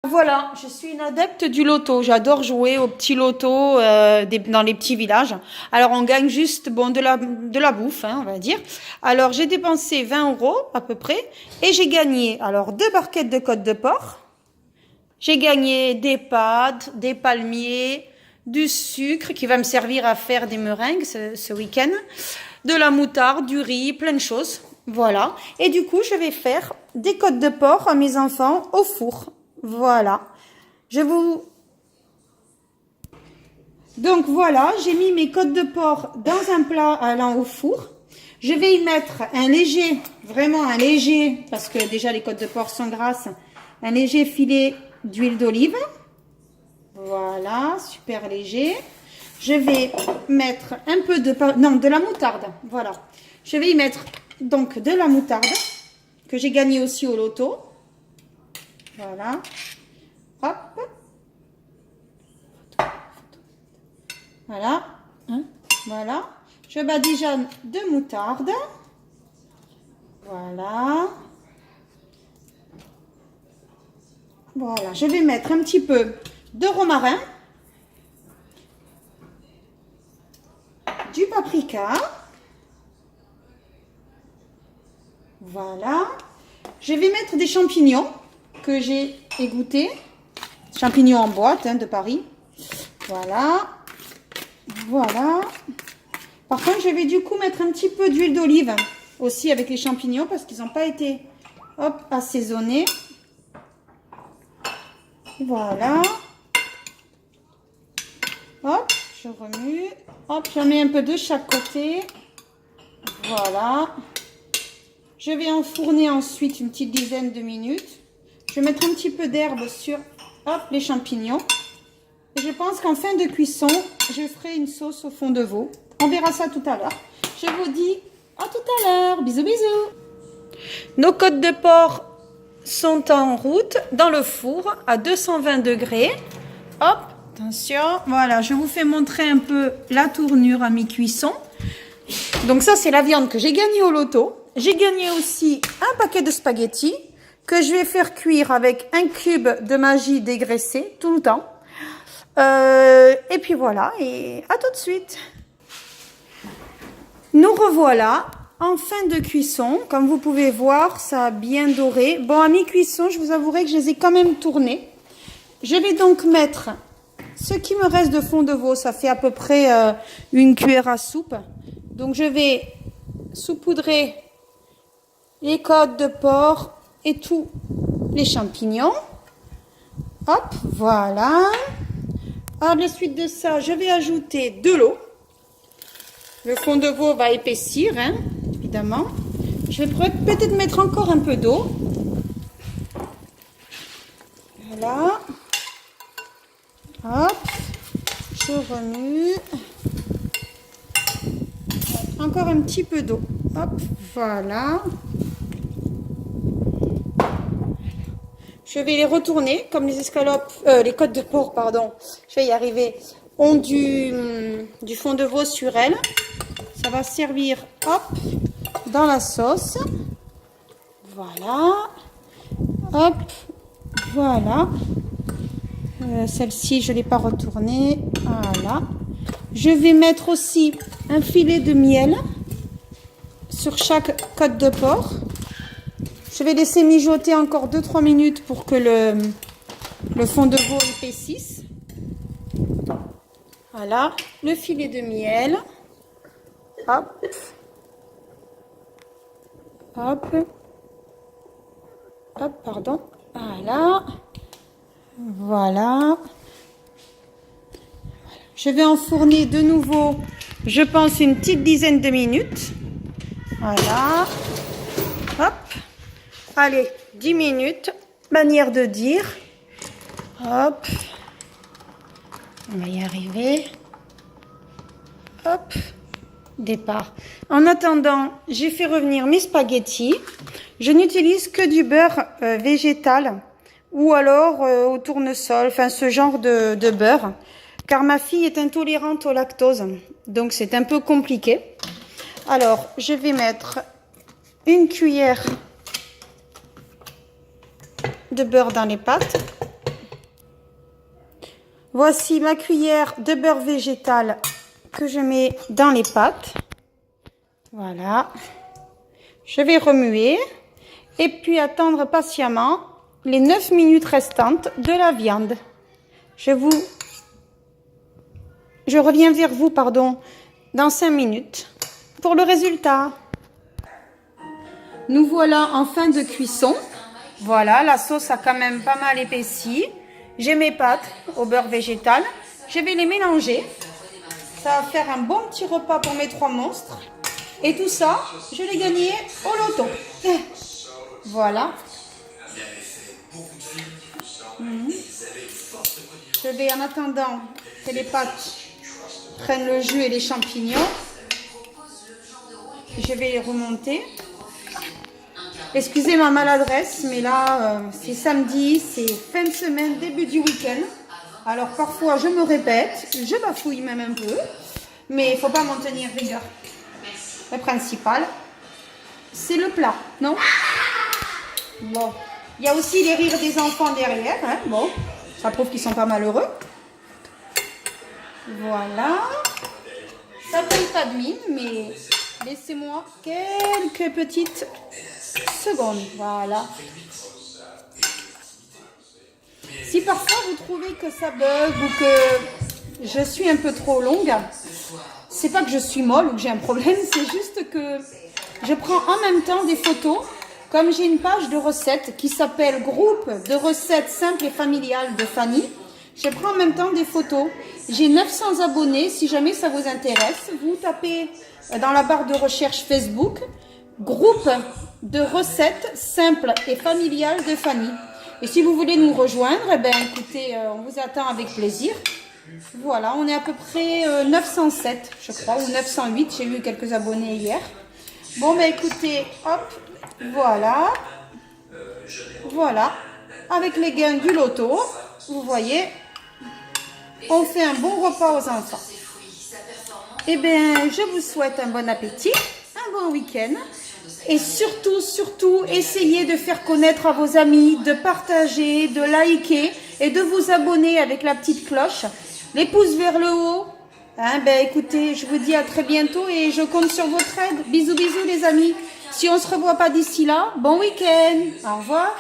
Voilà, je suis une adepte du loto. J'adore jouer au petit loto dans les petits villages. Alors on gagne juste de la bouffe, hein, on va dire. Alors j'ai dépensé 20 € à peu près et j'ai gagné alors 2 barquettes de côte de porc. J'ai gagné des pâtes, des palmiers, du sucre qui va me servir à faire des meringues ce week-end, de la moutarde, du riz, plein de choses. Voilà. Et du coup, je vais faire des côtes de porc à mes enfants au four. Voilà. Donc voilà, j'ai mis mes côtes de porc dans un plat allant au four. Je vais y mettre vraiment un léger, parce que déjà les côtes de porc sont grasses, un léger filet d'huile d'olive. Voilà, super léger. Je vais mettre un peu de la moutarde. Voilà. Je vais y mettre donc de la moutarde que j'ai gagnée aussi au loto. Voilà. Hop. Voilà. Hein? Voilà. Je badigeonne de moutarde. Voilà. Voilà. Je vais mettre un petit peu de romarin. Du paprika. Voilà. Je vais mettre des champignons que j'ai égouttés. Champignons en boîte de Paris. Voilà. Voilà. Par contre, je vais du coup mettre un petit peu d'huile d'olive aussi avec les champignons parce qu'ils n'ont pas été assaisonnés. Voilà. Hop, je remue. Hop, j'en mets un peu de chaque côté. Voilà. Je vais enfourner ensuite une petite dizaine de minutes. Je vais mettre un petit peu d'herbe sur les champignons. Et je pense qu'en fin de cuisson, je ferai une sauce au fond de veau. On verra ça tout à l'heure. Je vous dis à tout à l'heure. Bisous, bisous. Nos côtes de porc sont en route dans le four à 220 degrés. Hop, attention. Voilà, je vous fais montrer un peu la tournure à mi-cuisson. Donc ça, c'est la viande que j'ai gagnée au loto. J'ai gagné aussi un paquet de spaghettis que je vais faire cuire avec un cube de magie dégraissé tout le temps. Et puis voilà, et à tout de suite. Nous revoilà en fin de cuisson. Comme vous pouvez voir, ça a bien doré. Bon, à mi-cuisson, je vous avouerai que je les ai quand même tournés. Je vais donc mettre ce qui me reste de fond de veau. Ça fait à peu près une cuillère à soupe. Donc je vais saupoudrer les côtes de porc et tous les champignons. Hop, voilà. À la suite de ça, je vais ajouter de l'eau. Le fond de veau va épaissir, hein, évidemment. Je vais peut-être mettre encore un peu d'eau. Voilà. Hop. Je remue. Encore un petit peu d'eau. Hop, voilà. Je vais les retourner comme les escalopes, les côtes de porc, pardon. Je vais y arriver. Ont du fond de veau sur elles. Ça va servir, hop, dans la sauce. Voilà. Hop, voilà. Celle-ci, je ne l'ai pas retournée. Voilà. Je vais mettre aussi un filet de miel sur chaque côte de porc. Je vais laisser mijoter encore 2-3 minutes pour que le fond de veau épaississe. Voilà, le filet de miel. Hop. Hop. Hop, pardon. Voilà. Voilà. Je vais enfourner de nouveau, je pense, une petite dizaine de minutes. Voilà. Hop. Allez, 10 minutes, manière de dire. Hop. On va y arriver. Hop. Départ. En attendant, j'ai fait revenir mes spaghettis. Je n'utilise que du beurre végétal ou alors au tournesol, enfin ce genre de beurre. Car ma fille est intolérante au lactose, donc c'est un peu compliqué. Alors, je vais mettre une cuillère de beurre dans les pâtes. Voici ma cuillère de beurre végétal que je mets dans les pâtes. Voilà. Je vais remuer et puis attendre patiemment les 9 minutes restantes de la viande. Je reviens vers vous, pardon, dans 5 minutes pour le résultat. Nous voilà en fin de cuisson. Voilà, la sauce a quand même pas mal épaissi. J'ai mes pâtes au beurre végétal. Je vais les mélanger. Ça va faire un bon petit repas pour mes 3 monstres. Et tout ça, je l'ai gagné au loto. Voilà. Je vais, en attendant que les pâtes prennent le jus et les champignons, je vais les remonter. Excusez ma maladresse, mais là, c'est samedi, c'est fin de semaine, début du week-end. Alors parfois, je me répète, je bafouille même un peu, mais il ne faut pas m'en tenir rigueur. Le principal, c'est le plat, non? Bon, il y a aussi les rires des enfants derrière, hein? Bon, ça prouve qu'ils sont pas malheureux. Voilà. Ça paye pas de mine, mais laissez-moi quelques petites secondes. Voilà. Si parfois vous trouvez que ça bug ou que je suis un peu trop longue, c'est pas que je suis molle ou que j'ai un problème, c'est juste que je prends en même temps des photos. Comme j'ai une page de recettes qui s'appelle Groupe de recettes simples et familiales de Fanny, je prends en même temps des photos. J'ai 900 abonnés. Si jamais ça vous intéresse, vous tapez dans la barre de recherche Facebook Groupe de recettes simples et familiales de Fanny. Et si vous voulez nous rejoindre, eh ben, écoutez, on vous attend avec plaisir. Voilà, on est à peu près 907, je crois, ou 908. J'ai eu quelques abonnés hier. Bon, ben écoutez, hop, voilà. Voilà. Avec les gains du loto, vous voyez, on fait un bon repas aux enfants. Eh bien, je vous souhaite un bon appétit, un bon week-end. Et surtout, surtout, essayez de faire connaître à vos amis, de partager, de liker et de vous abonner avec la petite cloche. Les pouces vers le haut. Hein, ben écoutez, je vous dis à très bientôt et je compte sur votre aide. Bisous, bisous les amis. Si on ne se revoit pas d'ici là, bon week-end. Au revoir.